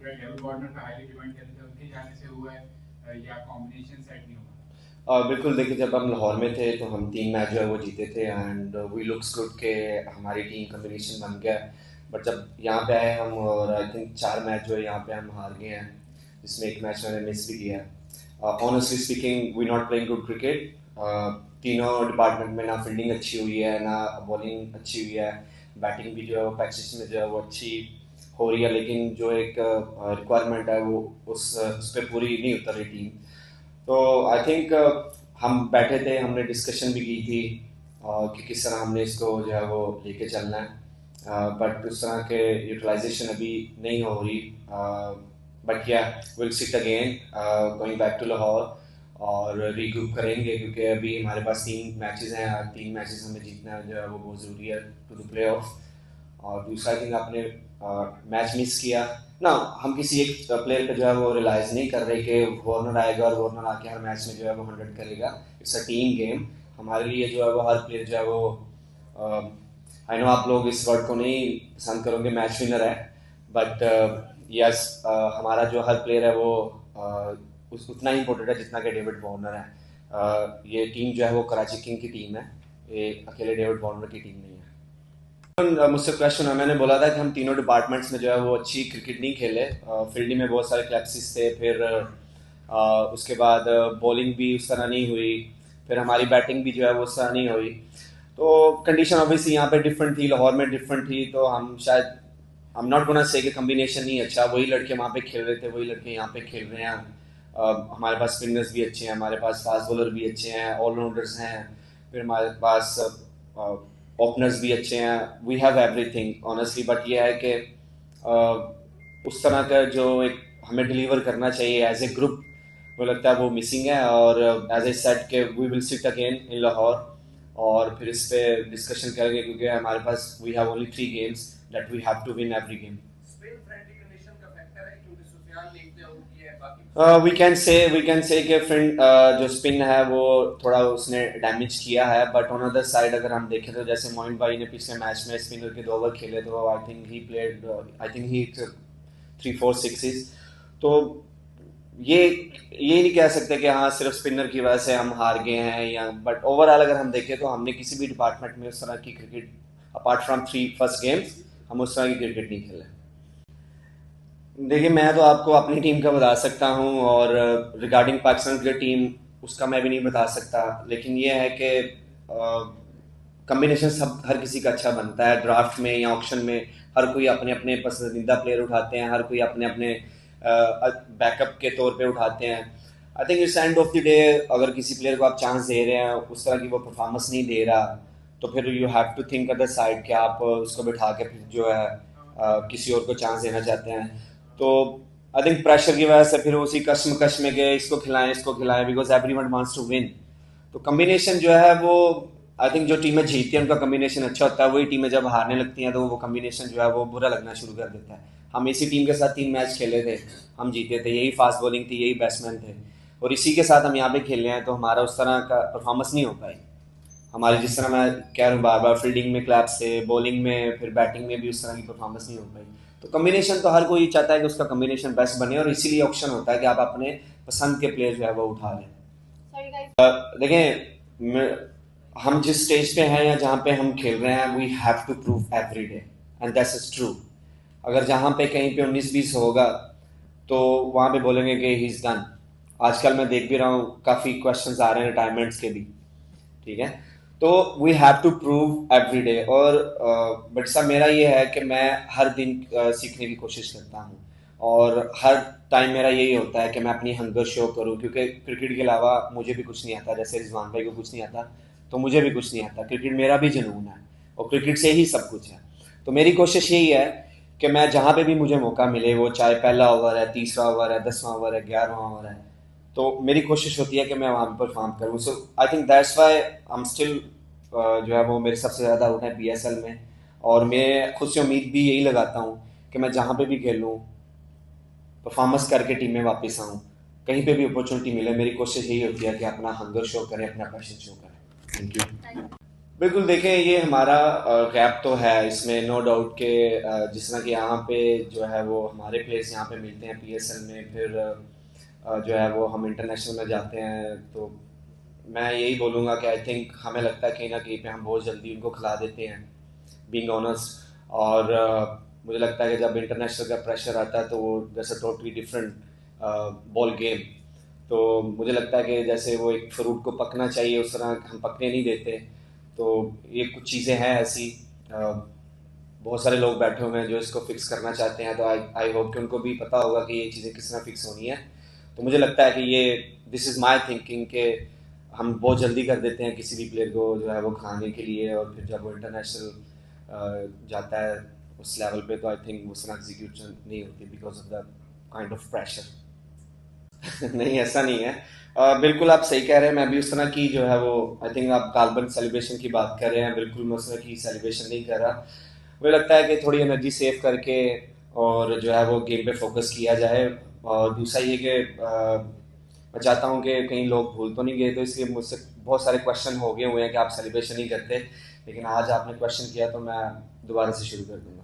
David Warner का highly demand किया था, उनके जाने से हुआ है या कॉम्बिनेशन सेट नहीं हुआ? बिल्कुल देखिए, जब हम लाहौर में थे तो हम 3 मैच जो है वो जीते थे एंड वी लुक्स गुड के हमारी टीम कॉम्बिनेशन बन गया। बट जब यहाँ पे आए हम और आई थिंक 4 मैच जो है यहाँ पे हम हार गए हैं, जिसमें एक मैच मैंने मिस भी किया है। Honestly speaking we not playing good cricket. तीनों डिपार्टमेंट में ना फील्डिंग अच्छी हुई है, ना बॉलिंग अच्छी हुई है, बैटिंग भी जो है वो पैचेस में जो है वो अच्छी हो रही है, लेकिन जो एक रिक्वायरमेंट है वो उस पर पूरी नहीं उतर रही टीम। तो आई थिंक हम बैठे थे, हमने डिस्कशन भी की थी कि किस तरह हमने इसको जो है वो लेके चलना है, बट उस तरह के यूटिलाइजेशन अभी नहीं हो रही। But we will sit again going back to Lahore और रीग्रुप करेंगे, क्योंकि अभी हमारे पास 3 मैचेस हैं और 3 मैचेस हमें जीतना जो है वो बहुत ज़रूरी है टू द प्ले ऑफ। और दूसरा थिंग, आपने मैच मिस किया ना, हम किसी एक प्लेयर पे जो है वो रिलाइज नहीं कर रहे कि वार्नर आएगा और वार्नर आके हर मैच में जो है वो 100 करेगा। It's a team game. हमारे लिए जो है वो हर प्लेयर जो है वो, आई नो आप लोग इस वर्ड को नहीं पसंद करोगे, मैच विनर है, बट यस, हमारा जो हर प्लेयर है वो उतना ही इंपॉर्टेंट है जितना कि डेविड वार्नर है। ये टीम जो है वो कराची किंग की टीम है, ये अकेले डेविड वार्नर की टीम नहीं है। मुझसे क्वेश्चन है, मैंने बोला था कि हम तीनों डिपार्टमेंट्स में जो है वो अच्छी क्रिकेट नहीं खेले। फील्डिंग में बहुत सारे क्लैप्सिस थे, फिर उसके बाद बॉलिंग भी उस तरह नहीं हुई, फिर हमारी बैटिंग भी जो है वो उस तरह नहीं हुई। तो कंडीशन ऑब्वियसली यहाँ पे डिफरेंट थी, लाहौर में डिफरेंट थी, तो हम शायद I am not gonna say कि कम्बिनेशन नहीं अच्छा, वही लड़के वहाँ पे खेल रहे थे, वही लड़के यहाँ पे खेल रहे हैं। हमारे पास स्पिनर्स भी अच्छे हैं, हमारे पास फास्ट बॉलर भी अच्छे हैं, ऑलराउंडर्स हैं, फिर हमारे पास ओपनर्स भी अच्छे हैं। We have everything honestly, but ये है कि उस तरह का जो एक हमें डिलीवर करना चाहिए एज ए ग्रुप, वो लगता है वो मिसिंग है। और एज ए सेट के we will sit again in Lahore और फिर इस पे डिस्कशन करेंगे, क्योंकि हमारे पास we have only 3 games that we have to win every game. We can say कि फ्रेंड जो स्पिन है वो थोड़ा उसने डैमेज किया है, बट ऑन अदर साइड अगर हम देखें तो जैसे मोइन भाई ने पिछले मैच में स्पिनर के 2 ओवर खेले, तो I think he played, I think he 3-4 sixes. तो ये नहीं कह सकते कि हाँ सिर्फ स्पिनर की वजह से हम हार गए हैं, या बट ओवरऑल अगर हम देखें तो हमने किसी भी डिपार्टमेंट में उस तरह की cricket, apart from 3 first games, हम उस तरह की क्रिकेट नहीं खेले। देखिए, मैं तो आपको अपनी टीम का बता सकता हूँ, और रिगार्डिंग पाकिस्तान क्रिकेट टीम उसका मैं भी नहीं बता सकता, लेकिन ये है कि कम्बिनेशन सब हर किसी का अच्छा बनता है ड्राफ्ट में या ऑक्शन में। हर कोई अपने अपने पसंदीदा प्लेयर उठाते हैं, हर कोई अपने अपने बैकअप के तौर पे उठाते हैं। I think it's end of the day, अगर किसी प्लेयर को आप चांस दे रहे हैं, उस तरह की वो परफॉर्मेंस नहीं दे रहा, तो फिर you have to think other side कि आप उसको बिठा के फिर जो है किसी और को चांस देना चाहते हैं। तो आई थिंक प्रेशर की वजह से फिर उसी कश्मकश में गए, इसको खिलाएं because everyone wants to win. तो कम्बिनेशन जो है वो, आई थिंक जो टीमें जीतती हैं उनका कम्बिनेशन अच्छा होता है, वही टीमें जब हारने लगती हैं तो वो कम्बिनेशन जो है वो बुरा लगना शुरू कर देता है। हम इसी टीम के साथ 3 मैच खेले थे, हम जीते थे, यही फास्ट बॉलिंग थी, यही बैट्समैन थे, और इसी के साथ हम यहाँ पे खेल रहे हैं, तो हमारा उस तरह का परफॉर्मेंस नहीं हो पाई। हमारी, जिस तरह मैं कह रहा हूँ बार बार, फील्डिंग में क्लैप्स थे, बॉलिंग में, फिर बैटिंग में भी उस तरह की परफॉर्मेंस नहीं हो पाई। तो कम्बिनेशन तो हर कोई चाहता है कि उसका कम्बिनेशन बेस्ट बने, और इसीलिए ऑप्शन होता है कि आप अपने पसंद के प्लेयर जो है वो उठा लें। देखें, हम जिस स्टेज पे हैं या जहाँ पे हम खेल रहे हैं, we have to prove every day and that's is true. अगर जहाँ पे कहीं पे 19-20 होगा तो वहाँ पे बोलेंगे कि ही इज डन। आजकल मैं देख भी रहा हूँ काफ़ी क्वेश्चंस आ रहे हैं रिटायरमेंट्स के भी, ठीक है। तो we have to prove every day, और बट सब मेरा ये है कि मैं हर दिन सीखने की कोशिश करता हूँ, और हर टाइम मेरा यही होता है कि मैं अपनी हंगर शो करूँ, क्योंकि क्रिकेट के अलावा मुझे भी कुछ नहीं आता, जैसे रिजवान भाई को कुछ नहीं आता तो मुझे भी कुछ नहीं आता। क्रिकेट मेरा भी जुनून है, और क्रिकेट से ही सब कुछ है। तो मेरी कोशिश यही है कि मैं जहाँ पे भी मुझे मौका मिले, वो चाहे पहला ओवर है, तीसरा ओवर है, 10वां ओवर है, 11वां ओवर है, तो मेरी कोशिश होती है कि मैं वहाँ पर परफॉर्म करूँ। So I think that's why I am still, जो है वो मेरे सबसे ज़्यादा आउट है PSL में, और मैं खुद से उम्मीद भी यही लगाता हूँ कि मैं जहाँ पे भी खेलूँ, परफॉर्मेंस करके टीम में वापस आऊँ। कहीं पे भी अपॉर्चुनिटी मिले, मेरी कोशिश यही होती है कि अपना हंगर शो करें, अपना पैशन शो करें। Thank you. बिल्कुल देखें, ये हमारा गैप तो है इसमें, नो डाउट के जिस तरह कि यहाँ पे जो है वो हमारे प्लेयर्स यहाँ पे मिलते हैं पीएसएल में, फिर जो है वो हम इंटरनेशनल में जाते हैं, तो मैं यही बोलूँगा कि आई थिंक हमें लगता है कहीं ना कहीं पे हम बहुत जल्दी उनको खिला देते हैं, बीइंग ऑनेस्ट। और मुझे लगता है कि जब इंटरनेशनल का प्रेशर आता है तो वो जैसे टोटली डिफरेंट बॉल गेम। तो मुझे लगता है कि जैसे वो एक फ्रूट को पकना चाहिए उस तरह हम पकने नहीं देते। तो ये कुछ चीज़ें हैं ऐसी, बहुत सारे लोग बैठे हुए हैं जो इसको फिक्स करना चाहते हैं, तो आई आई होप कि उनको भी पता होगा कि ये चीज़ें किस तरह फिक्स होनी है। तो मुझे लगता है कि ये दिस इज़ माई थिंकिंग के हम बहुत जल्दी कर देते हैं किसी भी प्लेयर को जो है वो खिलाने के लिए, और फिर जब वो इंटरनेशनल जाता है उस लेवल पे, तो आई थिंक उस तरह एग्जीक्यूशन नहीं होती because of the kind of pressure. नहीं, ऐसा नहीं है। बिल्कुल आप सही कह रहे हैं, मैं भी उस तरह की जो है वो, आई थिंक आप गालबन सेलिब्रेशन की बात कर रहे हैं, बिल्कुल मैं उस तरह की सेलिब्रेशन नहीं कर रहा। मुझे लगता है कि थोड़ी एनर्जी सेव करके और जो है वो गेम पे फोकस किया जाए। और दूसरा ये कि मैं चाहता हूँ कि कहीं लोग भूल तो नहीं गए, तो इसलिए मुझसे बहुत सारे क्वेश्चन हो गए हुए हैं कि आप सेलिब्रेशन नहीं करते, लेकिन आज आपने क्वेश्चन किया तो मैं दोबारा से शुरू कर दूंगा।